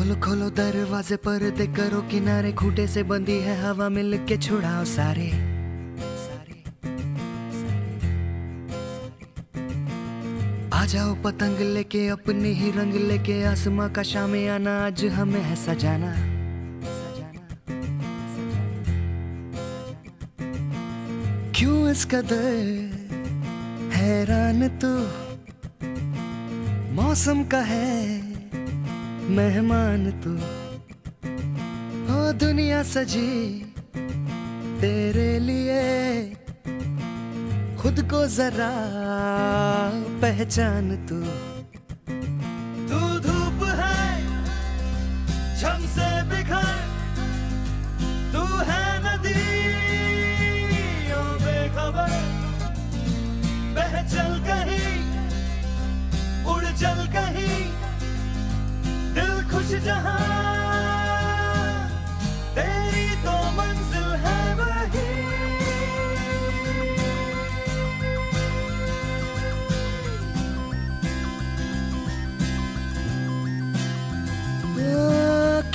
खोलो खोलो दरवाजे पर्दे करो किनारे, खूंटे से बंदी है हवा मिल के छुड़ाओ सारे। आ जाओ पतंग लेके अपने ही रंग लेके, आसमां का शामियाना आज हमें है सजाना। क्यों इस कदर हैरान तू, मौसम का है मेहमान तू। ओ दुनिया सजी तेरे लिए, खुद को जरा पहचान तू। तू धूप है झम से बिखर, तू है नदी ओ बेखबर, बह चल कहीं उड़ चल कहीं, दिल खुश जहां तेरी तो मंजिल है वही।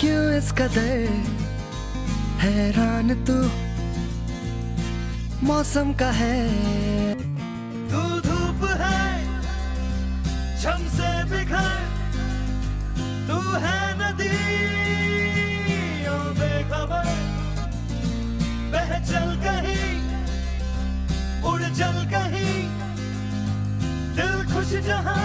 क्यों इस कदर हैरान तू, मौसम का है। तू धूप है झम से बिखर, तू है नदी ओ बेखबर, बह चल कहीं उड़ चल कहीं, दिल खुश जहां